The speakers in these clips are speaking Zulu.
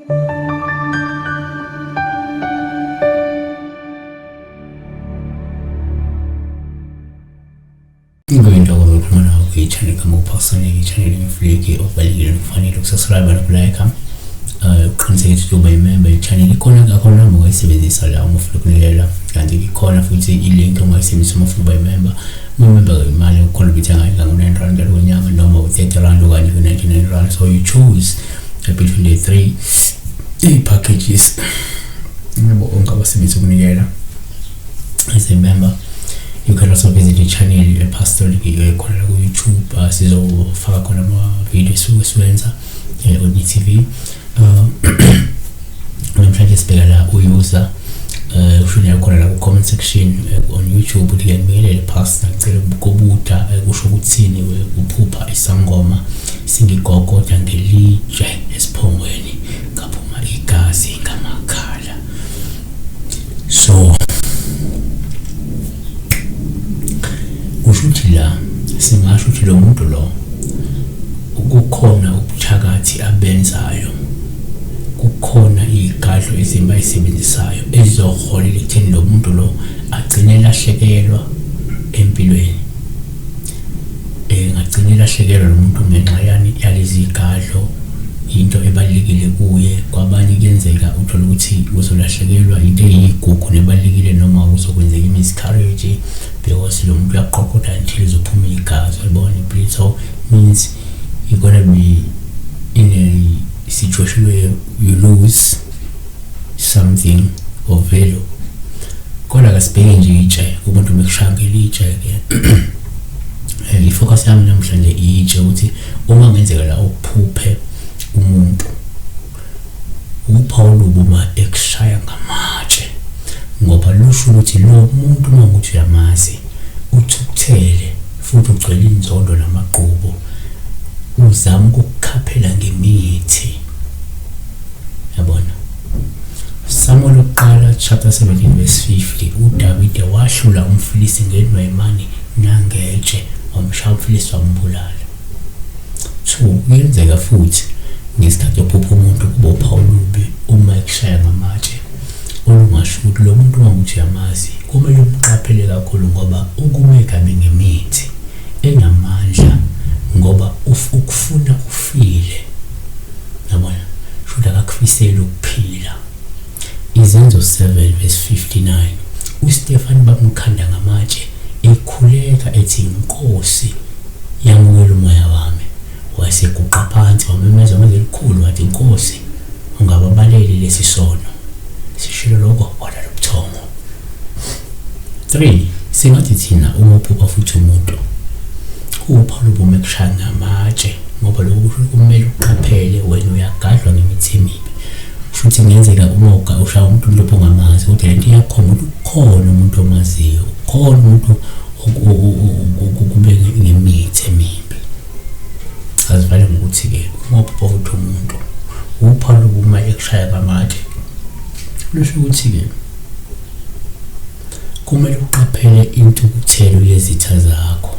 Ngiyindawo yokukhuluma nawe kwi-channel kaMophasane, i-channel emfuleki okubalulekile kufanele ukusubscribe nokulike uqinisekise ukuthi uba imember ye-channel. Ikhona kakhona uma ungayisebenzisa la uma ufuna ukunikela, kanti ikhona futhi i-link ongayisebenzisa uma ufuna ukuba imember. Umember imali ukhona ukuyithenga ngango-9 rand kwenyanga noma u-30 rand okanye u-99 rand, so you choose between the three packages ongabasebenzisa ukunikela as a member. You can also visit the channel Pastor khona la ku YouTube, sizofaka khona ama videos esiwenza on TV. Namhlanje sibheka la user ushona khona la ku comment section on YouTube uthi ngibingelele Pastor, ngicela ukubuta kusho ukuthini ukuphupha isangoma singigogoda ngelitshe esiphongweni ngaphuma igazi ngamakhala. So kushuthi la singasho ukuthi lo muntu lo kukhona ubuthakathi abenzayo, kukhona izigadlo ezimba isebenzisayo ezizoholela ekutheni lo muntu lo agcine lahlekelwa empilweni. Ngagcine lahlekelwa lo muntu ngenxa yalezi zigadlo, into ebalekile kuye. Kwabanye kuyenzeka uthola ukuthi uzolahlekelwa into eyigugu nebalekile noma uzokwenzeka miscarriage because lo muntu uyaqoqoda until izophuma igazi, uyabona bleed. So means you're gonna be in a situation where you lose something of value. Kodwa kasibheke nje itshe umuntu mekushanga ilitshe ke ifocus yami namhlanje itshe ukuthi uma ngenzeka la uphuphe umuntu uphawu lubuma ekushaya ngamatshe, ngoba lusho ukuthi lo muntu uma ukuthi uyamazi uthukuthele futhi ugcwele inzondo namaqhubu, uzama ukukhaphela ngemithi. Yabona Samuel oqala chapter 17 verse 50, uDavide wahlula umfilisi ngenwemani nangetshe, wamshaya umfilisi wambulala. So kuyenzeka futhi ngesikhathi uphupha umuntu kubopha ulubi uma ekushaya ngamatshe, olungasho ukuthi lo muntu ukuthi uyamazi kumele umqaphele kakhulu, ngoba ukume kabi ngemithi enamandla, ngoba ukufuna ufile. Yabona shoda akakufisela ukuphila. Izenzo 7 verse 59, uStefani bamkhanda ngamatshe ekhuleka ethi inkosi yamukela umoya wami. Waseguqa phansi wamemeza ngamazwi elikhulu wathi, inkosi ungababaleli lesi sono. Sishilo lokho wala lobuthongo. 3, singathi thina uma uphupha futhi umuntu uphawu lubume kushaya ngamatshe, ngoba lokho kumele uqaphele wena uyagadlwa ngemithi emibi. Futhi ngenzeka uma ushaya umuntu ongamazi ukuthi lento iyakhona ukuthi ukhona umuntu omaziyo, ukhona umuntu okubeke ngemithi emibi. Azivale ngokuthi ke uma uphupha futhi umuntu uphawu lubuma ekushaya ngamatshe, lusho ukuthi ke kumele uqaphele intukuthelo yezitha zakho.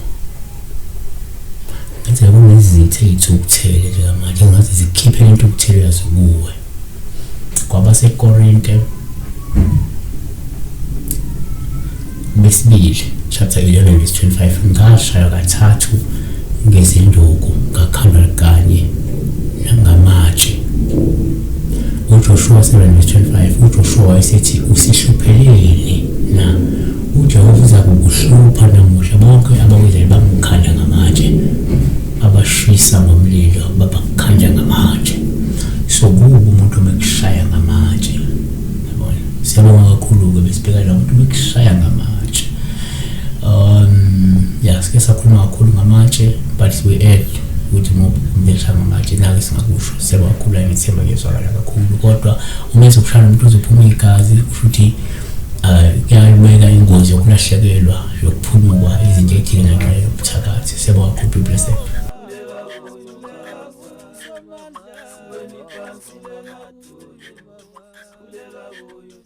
Ngenzeka kunezitha ezithukuthele njengamanje ngathi zikhiphe intukuthelo yazo kuwe. KwabaseKorinte besibili chapter 11 verse 25, ngashaya kathathu ngezinduku ngakhandwa kanye nangamatshe. uJoshua 7:25, uJoshua wayesethi usihlupheleni na uJehova uza kukuhlupha namuhla bonke abakwenzela bamkhanda ngamatshe, abashisa ngomlilo babakhanda ngamatshe. So kuba umuntu mekushaya ngamatshe, yabona siyabonga kakhulu-ke besibheka la umuntu mekushaya ngamatshe. Sike sakhuluma kakhulu ngamatshe, but we add ukuthi umekushaya ngamatshe nake singakusho siyabonga kakhulu ngithemba ngezwakala kakhulu. Kodwa uma ezokushaya umuntu uzophuma igazi futhi kuyabeka ingozi yokulahlekelwa yokuphunyukwa izinto ezithile ngenxa yobuthakathi. Siyabonga kakhulu, be blessed. Kulela kuyo